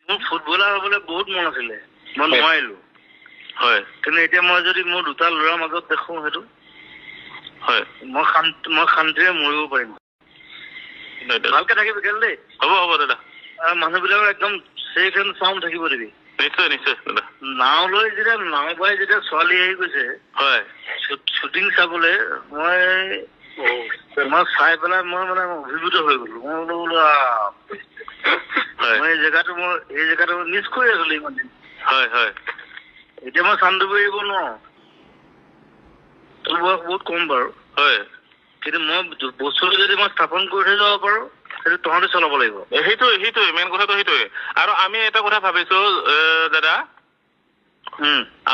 মোৰ ফুটবলাৰ হ'বলৈ বহুত মন আছিলে, মই নোৱাৰিলো। হয়। কিন্তু এতিয়া মই যদি মোৰ দুটা ল'ৰাৰ মাজত দেখো সেইটো হয়, মই শান্তিৰে মৰিব পাৰিম। ভালকে থাকিবি খেল দেই। হ'ব হ'ব দাদা। মানুহবিলাকৰ একদম চেফ এণ্ড চাউণ্ড থাকিব দিবি। নিশ্চয় নিশ্চয় দাদা। নাও লৈ যেতিয়া নাও বাই যেতিয়া ছোৱালী আহি গৈছে হয় শ্বুটিং চাবলৈ, মই চাই পেলাই মই মানে অভিভূত হৈ গলো। মই বোলো মই এই জেগাটো মিছ কৰি আছিলো ইমান দিন। হয় হয়। এতিয়া মই চান্দুবি এৰিব নোৱাৰো। তোৰ বয়স বহুত কম বাৰু। হয়। কিন্তু মই বস্তুটো যদি মই স্থাপন কৰি থৈ যাব পাৰো, সেইটো তহঁতে চলাব লাগিব। সেইটোৱে মেইন কথাটো সেইটোৱে। আৰু আমি এটা কথা ভাবিছো দাদা,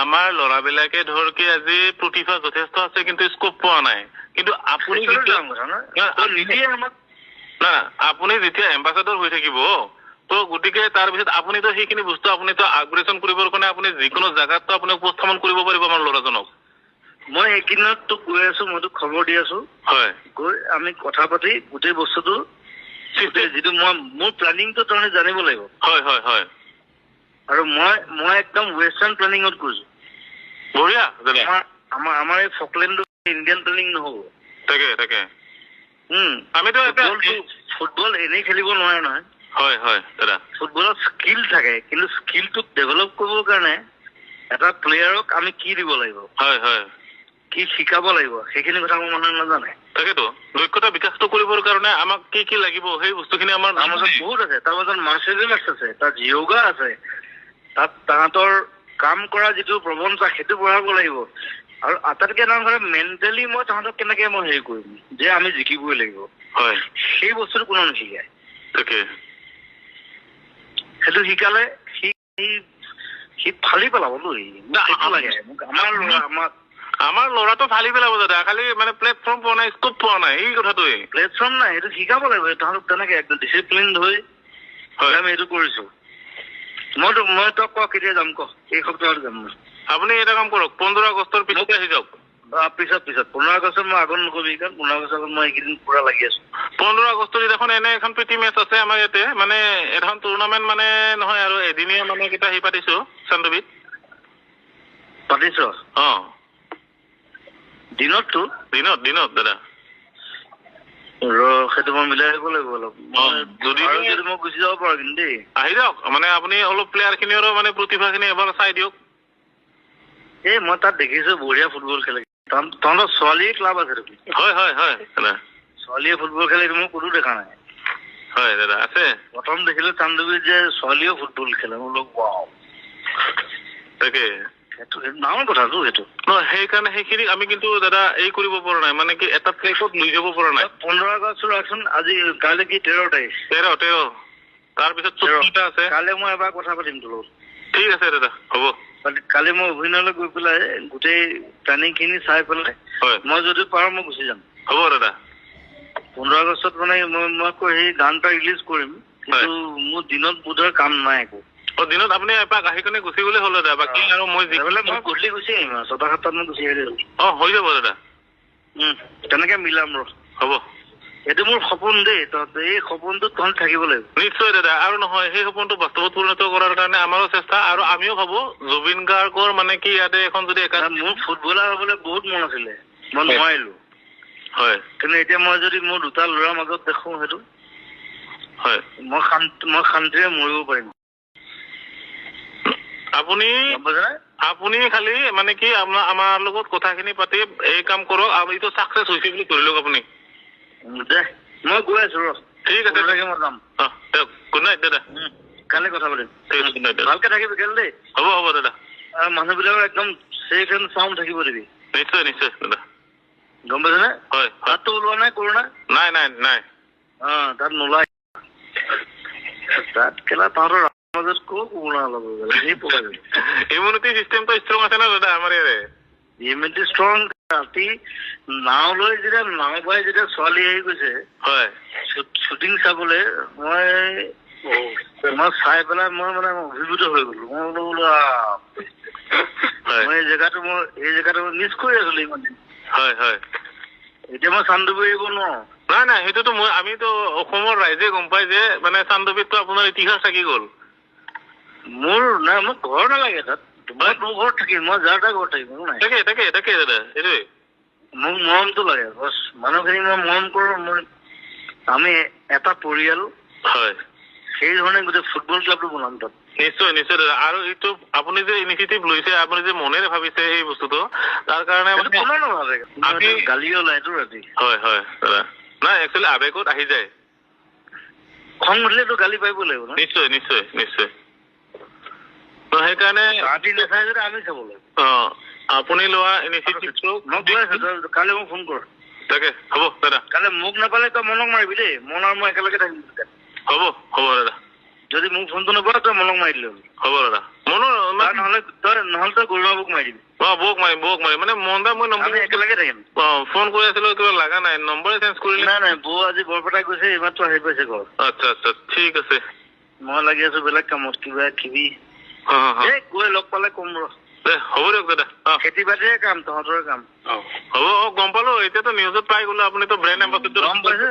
আমাৰ ল'ৰাবিলাকে ধৰ কি আজি প্ৰতিভা যথেষ্ট আছে কিন্তু স্কোপ পোৱা নাই। কিন্তু আপুনি আপুনি যেতিয়া এম্বাচাডৰ হৈ থাকিব, তো গতিকে তাৰপিছত আপুনিতো সেইখিনি বস্তু আপুনিতো আপগ্ৰেডেশ্যন কৰিবৰ কাৰণে আপুনি যিকোনো জেগাততো আপুনি উপস্থাপন কৰিব পাৰিব আমাৰ ল'ৰাজনক। মই এইকেইদিনত তোক কৈ আছো, মই তোক খবৰ দি আছো। হয়। গৈ আমি কথা পাতি গোটেই বস্তুটো যিটো মোৰ প্লেনিংটো তহঁতে জানিব লাগিব। হয় হয় হয়। আৰু মই একদম ৱেষ্টাৰ্ণ প্লেনিঙত কৰিছো। বঢ়িয়া। আমাৰ এই ফকলেণ্ড ইণ্ডিয়ান প্লেনিং নহ'ব। তাকে আমিতো ফুটবল এনেই খেলিব নোৱাৰে নহয়। হয় হয় দাদা। ফুটবলত স্কিল থাকে, কিন্তু স্কিলটোক ডেভেলপ কৰিবৰ কাৰণে এটা প্লেয়াৰক আমি কি দিব লাগিব, হয় হয়, কি শিকাব লাগিব, সেইখিনি কথা মোৰ মানুহে নাজানে। তাকেতো দক্ষতা বিকাশটো কৰিবৰ কাৰণে আমাক কি কি লাগিব সেই বস্তুখিনি আমাৰ মাজত বহুত আছে। তাৰ মাজত মাৰ্চেল আৰ্টছ আছে, তাত যোগা আছে, তাত তাহাঁতৰ কাম কৰা যিটো প্ৰৱণতা সেইটো বঢ়াব লাগিব। আৰু আটাইতকৈ ডাঙৰ কথা মেণ্টেলি মই তাহাঁতক কেনেকে মই হেৰি কৰিম যে আমি জিকিবই লাগিব। হয়, সেই বস্তুটো কোনো নিশিকায়। তাকে সেইটো শিকালে সি ফালি পেলাব লাগে। আমাৰ ল'ৰাটো ফালি পেলাব দাদা, খালি মানে প্লেটফৰ্ম পোৱা নাই, স্কোপ পোৱা নাই, এই কথাটোৱে। প্লেটফৰ্ম নাই, সেইটো শিকাব লাগিব। তাহাঁতক তেনেকে একদম ডিচিপ্লিন ধৰি আমি এইটো কৰিছো। মই তক কেতিয়া যাম এই সপ্তাহত যাম মই। আপুনি এটা কাম কৰক, 15 আগষ্টৰ পিছতে আহি যাওক। পিছত 15 আগষ্টত মই আগত নকবি, কাৰণ 15 আগষ্টত মই এইকেইদিন পুৰা লাগি আছো। 15 আগষ্টত এখন এখন প্ৰীতি মেচ আছে আমাৰ ইয়াতে, মানে এখন টুৰ্ণামেণ্ট মানে নহয় আৰু এদিনীয়া মানে কেইটা হেৰি পাতিছো চান্দুবিত। পাতিছ? দিনত দাদা। সেইটো মই মিলাই আহিব লাগিব অলপ। যদি মই গুচি যাব পাৰো কিন্তু দেই। আহি যাওক, মানে আপুনি অলপ প্লেয়াৰ খিনিৰো মানে প্ৰতিভাখিনি এবাৰ চাই দিয়ক। মই তাত দেখিছো বঢ়িয়া ফুটবল খেলে। তহঁতৰ ছোৱালীয়ে ক্লাব আছে দেখোন। হয় হয় হয় দাদা। ছোৱালীয়ে ফুটবল খেলে, মই কোনো দেখা নাই। হয় দাদা আছে। প্ৰথম দেখিলো চান্দুবিত যে ছোৱালীয়েও ফুটবল খেলে, মই বোলো ৱাও। তাকে ডাঙৰ কথাটো সেইটো। সেইকাৰণে সেইখিনি আমি কিন্তু দাদা এই কৰিব পৰা নাই, মানে কি এটা ট্ৰেকত লৈ যাব পৰা নাই। 15 আগষ্ট ৰাখচোন, আজি কাইলৈ কি 13 তাৰিখ? 13 তাৰপিছত 14টা আছে। কাইলৈ মই এবাৰ কথা পাতিম তোৰ লগত। ঠিক আছে দাদা, হ'ব। কালি মই অভিনয়লৈ গৈ পেলাই গোটেই প্লেনিং খিনি চাই পেলাই মই যদি পাৰো মই গুচি যাম। হ'ব দাদা। 15 আগষ্টত মানে মই সেই গানটা ৰিলিজ কৰিম, কিন্তু মোৰ দিনত বোধহয় কাম নাই একো। দিনত আপুনি এপাক আহি কেনে গুচি গ'লে হ'ল দাদা। বাকী আৰু মই গধূলি গুচি আহিম আৰু 6-7টাত মই গুচি আহিলে হ'ল। হৈ যাব দাদা। তেনেকে মিলাম হ'ব। এইটো মোৰ সপোন দেই, এই সপোনটোত তহঁত থাকিব লাগিব। নিশ্চয় দাদা। আৰু নহয়, সেই সপোনটো বাস্তৱত পৰিণত কৰাৰ কাৰণে আমাৰো চেষ্টা, আৰু আমিও ভাবো জুবিন গাৰ্গৰ মানে কি ইয়াতে এখন যদি মোৰ ফুটবলাৰ হ'বলৈ বহুত মন আছিলে, মই নোৱাৰিলো। হয়। কিন্তু এতিয়া মই যদি মোৰ দুটা ল'ৰাৰ মাজত দেখো সেইটো হয়, মই শান্তিৰে মৰিব পাৰিম। আপুনি খালি মানে কি আমাৰ লগত কথাখিনি পাতি এই কাম কৰক, আৰু এইটো চাকচেছ হৈছে বুলি ধৰি লওক আপুনি। দে মই গৈ আছো ঠিক আছে, মই যাম। গুড নাইট দাদা। কালি কথা পাতিম। Good night. ভালকে থাকিবি খেল দেই। হ'ব হ'ব দাদা। মানুহবিলাকৰ একদম চেফ এণ্ড চাউণ্ড থাকিব দিবি। নিশ্চয় নিশ্চয় দাদা। গম পাইছনে? হয়। তাততো ওলোৱা নাই কৰোণা? নাই। তাত নোলাই। তাত খেলা তহঁতৰ মাজত কৰোণা অলপ ইমিউনিটি চিষ্টেমটো ষ্ট্ৰং আছে না দাদা আমাৰ ইয়াৰে। Immunity strong. ৰাতি নাও লৈ নাও বাই যেতিয়া ছোৱালী আহি গৈছে শ্বুটিং চাবলৈ, মই চাই পেলাই মই মানে অভিভূত হৈ গলো। মই বোলো মই এই জেগাটো মিছ কৰি আছিলো ইমান দিন। হয় হয়। এতিয়া মই চান্দুবি এৰিব নোৱাৰো। নাই সেইটোতো আমিতো অসমৰ ৰাইজে গম পাই যে মানে চান্দুবিতটো আপোনাৰ ইতিহাস থাকি গ'ল। মোৰ নাই মোক ঘৰ নালাগে তাত মই তোৰ ঘৰত থাকিম মই যাৰ তাৰ ঘৰত থাকিম নাই তাকে দাদা এইটোৱে মোক মৰমটো লাগে বছ মানুহখিনি মই মৰম কৰোঁ মই আমি এটা পৰিয়াল হয় সেই ধৰণে গোটেই ফুটবল ক্লাবটো বনাম তাত নিশ্চয় দাদা আৰু এইটো আপুনি যে ইনিচিয়েটিভ লৈছে আপুনি যে মনেৰে ভাবিছে এই বস্তুটো তাৰ কাৰণে আমি গালি ওলাইতো ৰাতি হয় দাদা নাই একচুৱেলি আৱেগত আহি যায় খং উঠিলেতো গালি পাৰিব লাগিব নিশ্চয় তো সেইকাৰণে ৰাতি নাচাই যদি আমি চাব লাগিব আপুনি লোৱা ইনিচিয়েটিভটো মই কৈ আছো কালি মোক ফোন কৰ তাকে হ'ব দাদা কালি মোক নাপালে তই মনক মাৰিবি দেই মন আৰু মই একেলগে থাকিম হ'ব দাদা যদি মোক ফোনটো নকৰা তই মনক মাৰি দিলে হ'ব দাদা নহ'লে তই গৰুমাবুক মাৰি দিবি বৌক মাৰিম মানে মনদা মই নম্বৰ একেলগে থাকিম ফোন কৰি আছিলো কিবা লগা নাই নম্বৰে চেঞ্জ কৰিলে নাই বৌ আজি বৰপেটা গৈছে এইমাত্ৰ আহি পাইছে ঘৰ আচ্ছা ঠিক আছে মই লাগি আছো বেলেগ কামত কিবা কিবি গৈ লগ পালে কম ৰ হ'ব দিয়ক দাদা খেতি বাতিৰে কাম তহঁতৰে কাম হ'ব গম পালো এতিয়াতো নিউজত পাই গলো আপুনিতো ব্ৰেণ্ড এম্বাছাডৰ গম পাইছে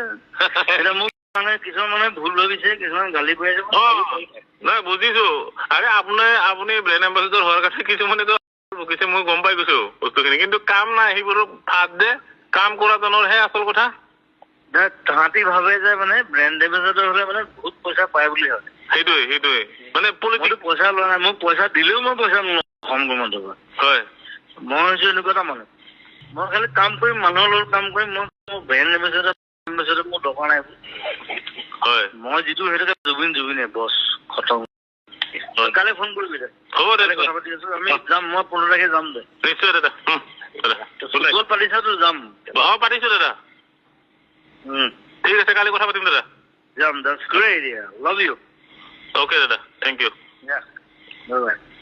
এতিয়া মোক মানে কিছুমান মানে ভুল ভাবিছে কিছুমান গালি পাই যাব নাই বুজিছো আৰে আপুনি ব্ৰেণ্ড এম্বাছাডৰ হোৱাৰ কাৰণে কিছুমানেতো বকিছে মই গম পাই গৈছো বস্তুখিনি কিন্তু কাম নাই সেইবোৰৰ ভাত দে কাম কৰাজনৰহে আচল কথা তাহাঁতি ভাবে যে মানে ব্ৰেণ্ড এম্বাছাডৰ হলে মানে বহুত পইচা পায় বুলি ভাবে সেইটোৱে মানে পইচা লোৱা নাই মোক পইচা দিলেও মই পইচা নলওঁ কম কমত হয় মই হৈছো এনেকুৱা এটা মানুহ মই খালি কাম কৰিম মানুহৰ লগত কাম কৰিম মই ব্ৰেণ্ড এম্বাছাডৰ মোৰ দৰকাৰ নাই হয় মই যিটো সেইটোকে জুবিনে বছ খতম কালি ফোন কৰিবি দে হ'ব দে কথা পাতি আছো আমি যাম মই 15 তাৰিখে যাম দে নিশ্চয় দাদা ফুটবল পাতিছাতো যাম পাতিছো দাদা ঠিক আছে কালি কথা পাতিম দাদা যাম that's great yeah love you okay দাদা thank you yeah bye bye